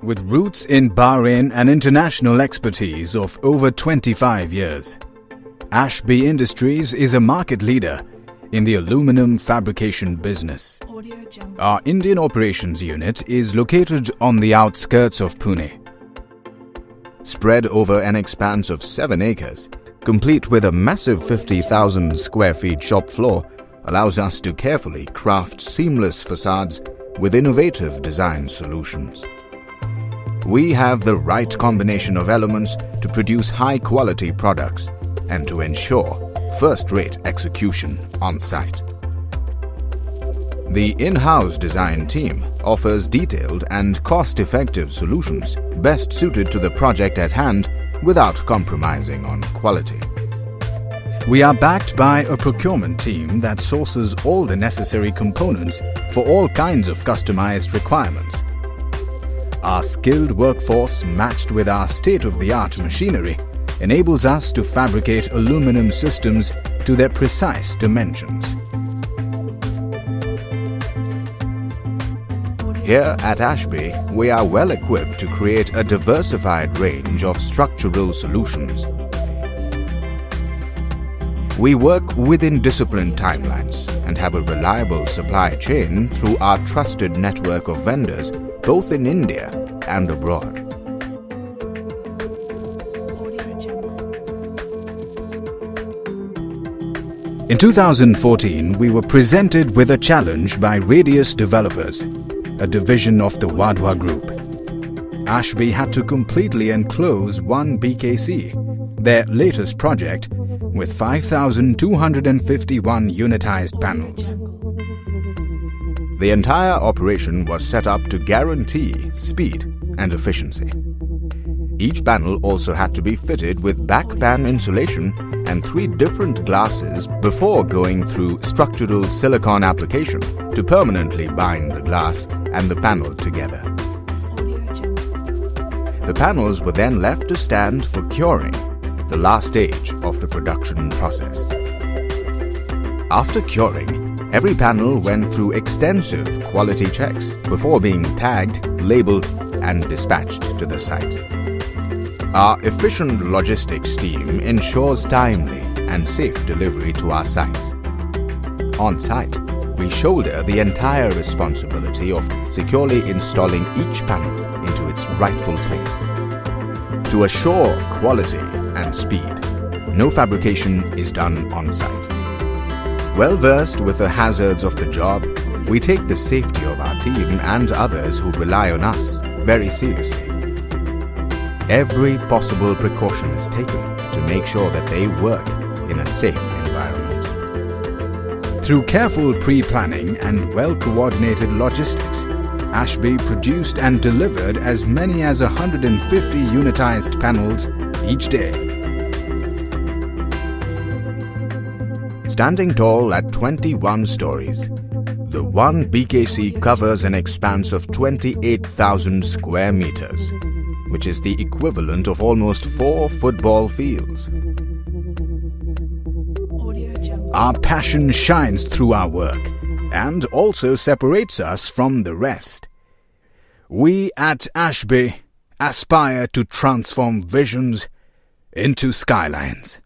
With roots in Bahrain and international expertise of over 25 years, Ashbee Industries is a market leader in the aluminum fabrication business. Our Indian operations unit is located on the outskirts of Pune. Spread over an expanse of 7 acres, complete with a massive 50,000 square feet shop floor, allows us to carefully craft seamless facades with innovative design solutions. We have the right combination of elements to produce high-quality products and to ensure first-rate execution on site. The in-house design team offers detailed and cost-effective solutions best suited to the project at hand without compromising on quality. We are backed by a procurement team that sources all the necessary components for all kinds of customized requirements. Our skilled workforce, matched with our state-of-the-art machinery, enables us to fabricate aluminum systems to their precise dimensions. Here at Ashbee, we are well equipped to create a diversified range of structural solutions. We work within disciplined timelines and have a reliable supply chain through our trusted network of vendors both in India and abroad. In 2014, we were presented with a challenge by Radius Developers, a division of the Wadhwa Group. Ashbee had to completely enclose One BKC, their latest project, with 5,251 unitized panels. The entire operation was set up to guarantee speed and efficiency. Each panel also had to be fitted with backpan insulation and 3 different glasses before going through structural silicone application to permanently bind the glass and the panel together. The panels were then left to stand for curing, the last stage of the production process. After curing, every panel went through extensive quality checks before being tagged, labeled, and dispatched to the site. Our efficient logistics team ensures timely and safe delivery to our sites. On site, we shoulder the entire responsibility of securely installing each panel into its rightful place. To assure quality and speed, no fabrication is done on site. Well versed with the hazards of the job, we take the safety of our team and others who rely on us very seriously. Every possible precaution is taken to make sure that they work in a safe environment. Through careful pre-planning and well-coordinated logistics, Ashbee produced and delivered as many as 150 unitized panels each day. Standing tall at 21 stories, the One BKC covers an expanse of 28,000 square meters, which is the equivalent of almost 4 football fields. Our passion shines through our work and also separates us from the rest. We at Ashbee aspire to transform visions into skylines.